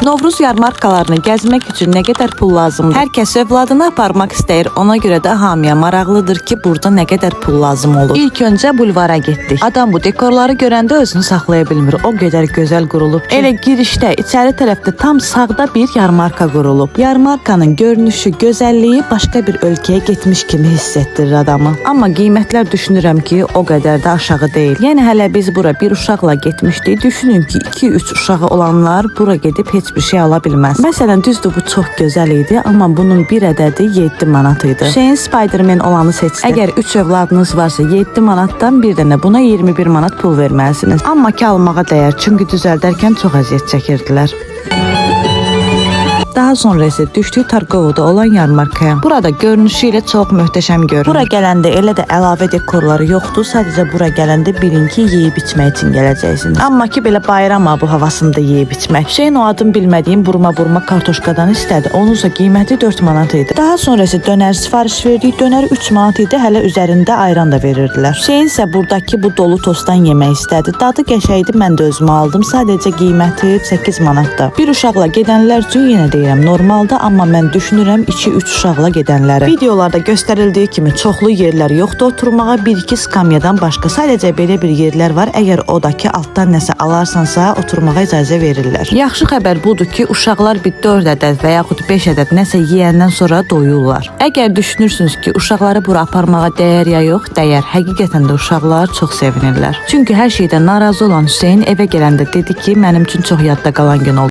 Novruz yarmarkalarını gəzmək üçün nə qədər pul lazımdır? Hər kəs övladını aparmaq istəyir. Ona görə də hamıya maraqlıdır ki, burada nə qədər pul lazım olur. İlk öncə bulvara getdik. Adam bu dekorları görəndə özünü saxlaya bilmir. O qədər gözəl qurulub ki, elə girişdə, içəri tərəfdə tam sağda bir yarmarka qurulub. Yarmarkanın görünüşü, gözəlliyi başqa bir ölkəyə getmiş kimi hiss etdirir adamı. Amma qiymətlər düşünürəm ki, o qədər də aşağı deyil. Yəni hələ biz bura bir uşaqla getmişdik. Düşünün ki, 2-3 uşağı olanlar bura gedib heç bir şey ala bilməz. Məsələn, düzdür, bu çox gözəl idi, amma bunun bir ədədi 7 manat idi. Hüseyin Spiderman olanı seçdi. Əgər 3 övladınız varsa 7 manatdan bir dənə buna 21 manat pul verməlisiniz. Amma ki, almağa dəyər, çünki düzəldərkən çox əziyyət çəkirdilər. Daha sonra isə düşdük Targovoda olan yarmarkaya. Burada görünüşü ilə çox möhtəşəm görünür. Bura gələndə elə də əlavə dekorları yoxdur. Sadəcə bura gələndə bilin ki, yeyib içmək üçün gələcəksiniz. Amma ki, belə bayram bu havasında yeyib içmək. Hüseyin o adım bilmədiyim burma kartoşkadan istədi. Onun isə qiyməti 4 manat idi. Daha sonra isə dönər sifariş verdik. Dönər 3 manat idi. Hələ üzərində ayran da verirdilər. Hüseyin isə buradakı bu dolu tostdan yemək istədi. Dadı qəşəngdi, mən də özümə aldım. Sadəcə qiyməti 8 manatdır. Bir uşaqla gedənlər üçün yenə deyirəm, normalda, amma mən düşünürəm 2-3 uşaqla gedənləri. Videolarda göstərildiyi kimi çoxlu yerlər yoxdur oturmağa, 1-2 skamyadan başqa. Sadəcə belə bir yerlər var. Əgər o da ki, altdan nəsə alarsansa oturmağa icazə verirlər. Yaxşı xəbər budur ki, uşaqlar bir 4 ədəd və yaxud 5 ədəd nəsə yeyəndən sonra doyurlar. Əgər düşünürsünüz ki, uşaqları bura aparmağa dəyər ya yox, dəyər. Həqiqətən də uşaqlar çox sevinirlər. Çünki hər şeydən narazı olan Hüseyin evə gələndə dedi ki, mənim üçün çox yadda qalan gün oldu.